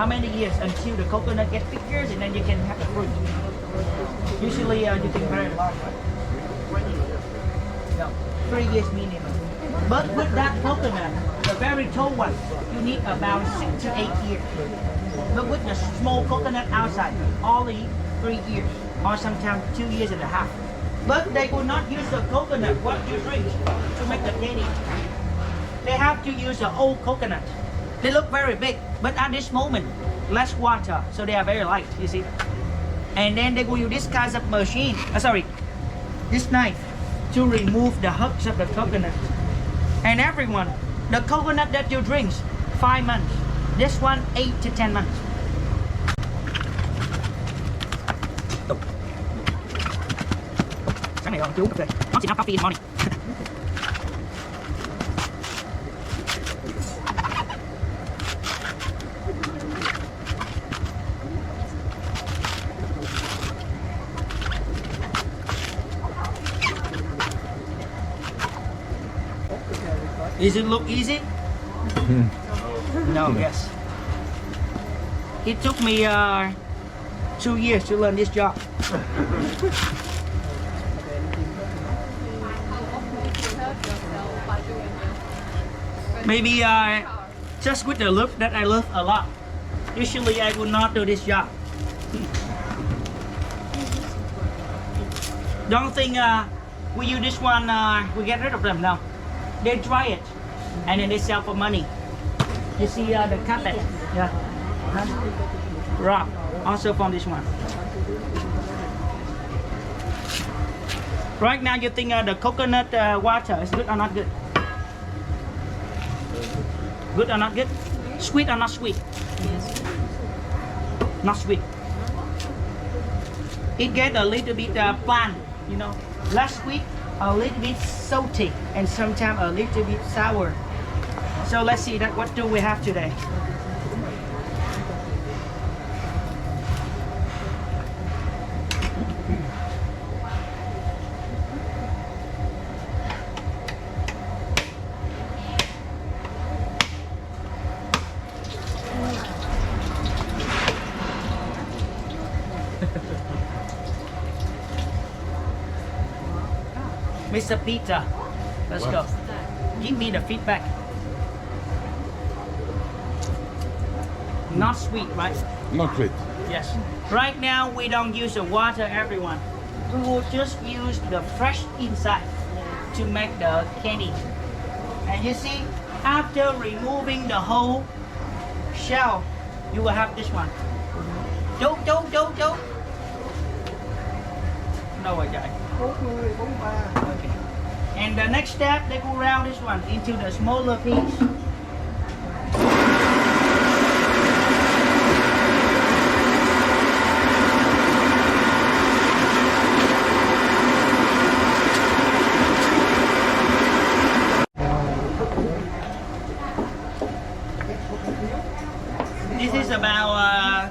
how many years until the coconut gets bigger and then you can have the fruit? Usually you think very long, right? No, 3 years minimum. But with that coconut, the very tall one, you need about 6 to 8 years. But with the small coconut outside, only 3 years or sometimes 2 years and a half. But they will not use the coconut what you drink to make the candy. They have to use the old coconut. They look very big, but at this moment, less water, so they are very light, you see. And then they will use this kind of machine, this knife, to remove the husks of the coconut. And everyone, the coconut that you drink, 5 months. This one, 8 to 10 months. Sáng này chú cà phê. Not enough coffee in the morning. Does it look easy? No, yes. It took me 2 years to learn this job. Maybe just with the look that I love a lot. Usually I would not do this job. Don't think we use this one, we get rid of them now. They dry it and then they sell for money. You see the carpet, yeah, rock, also from this one. Right now you think the coconut water is good or not good? Good or not good? Sweet or not sweet? Not sweet. It get a little bit bland, you know, less sweet, a little bit salty, and sometimes a little bit sour. So let's see that what do we have today. Mr. Peter, let's go. Give me the feedback. Not sweet, right? Not sweet. Yes. Right now we don't use the water, everyone. We will just use the fresh inside to make the candy. And you see, after removing the whole shell, you will have this one. Don't. No, I died. Okay. And the next step, they go round this one into the smaller piece. This is about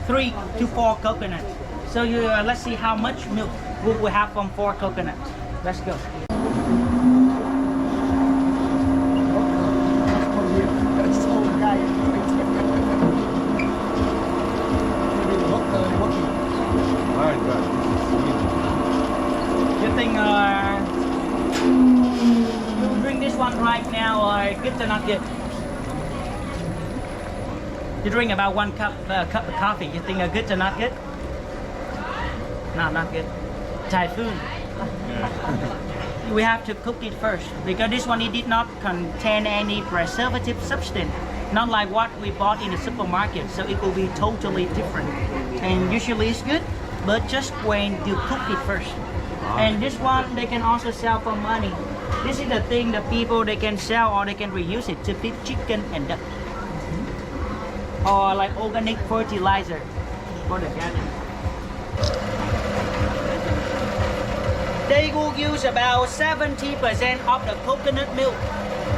3 to 4 coconuts. So you let's see how much milk we will have from 4 coconuts. Let's go. You think you drink this one right now or good or not good? You drink about 1 cup of coffee. You think good or not good? No, not good. Typhoon. We have to cook it first because this one it did not contain any preservative substance, not like what we bought in the supermarket. So it will be totally different. And usually it's good, but just when you cook it first. And this one they can also sell for money. This is the thing that people they can sell or they can reuse it to feed chicken and duck, or like organic fertilizer for the garden. They will use about 70% of the coconut milk,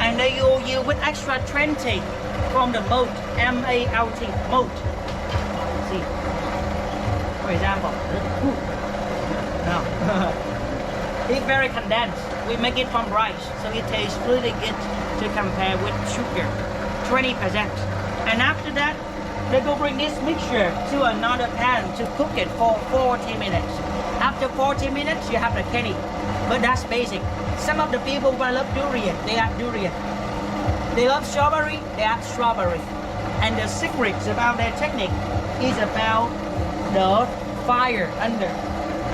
and they will use with extra 20 from the malt, M-A-L-T, malt. See, for example, no, it's very condensed. We make it from rice, so it tastes really good to compare with sugar, 20%. And after that, they go bring this mixture to another pan to cook it for 40 minutes. After 40 minutes, you have the candy. But that's basic. Some of the people who love durian, they add durian. They love strawberry, they add strawberry. And the secrets about their technique is about the fire under.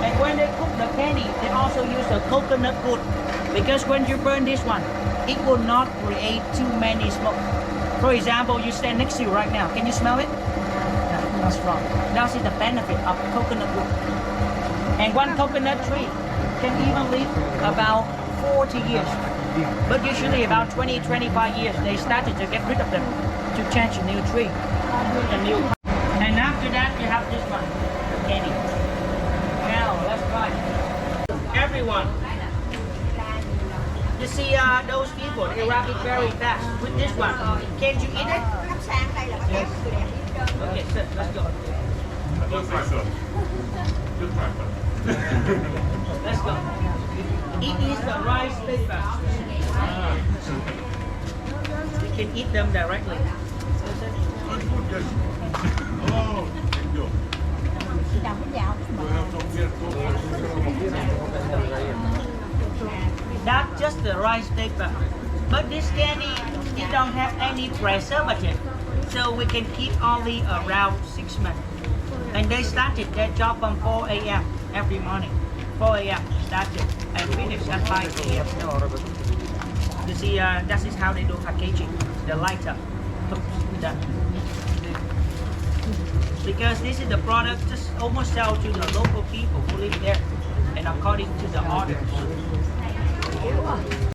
And when they cook the candy, they also use the coconut wood. Because when you burn this one, it will not create too many smoke. For example, you stand next to you right now. Can you smell it? No, not strong. That is the benefit of coconut wood. And one coconut tree can even live about 40 years. But usually about 20-25 years, they started to get rid of them to change a new tree. And after that, you have this one, candy. Now, let's try. Everyone. You see those people, they wrap it very fast. With this one, can you eat it? Yes. Okay, sir, let's go. Just try first. Just try first. Let's go. It is the rice paper. You can eat them directly. Yes. Oh, thank you. That's just the rice paper. But this candy, it don't have any preservative. So we can keep only around 6 months. And they started their job from 4 a.m. every morning. 4 a.m. started and finished at 5 a.m. You see, that is how they do packaging. The lighter. Done. Because this is the product just almost sell to the local people who live there. And according to the orders.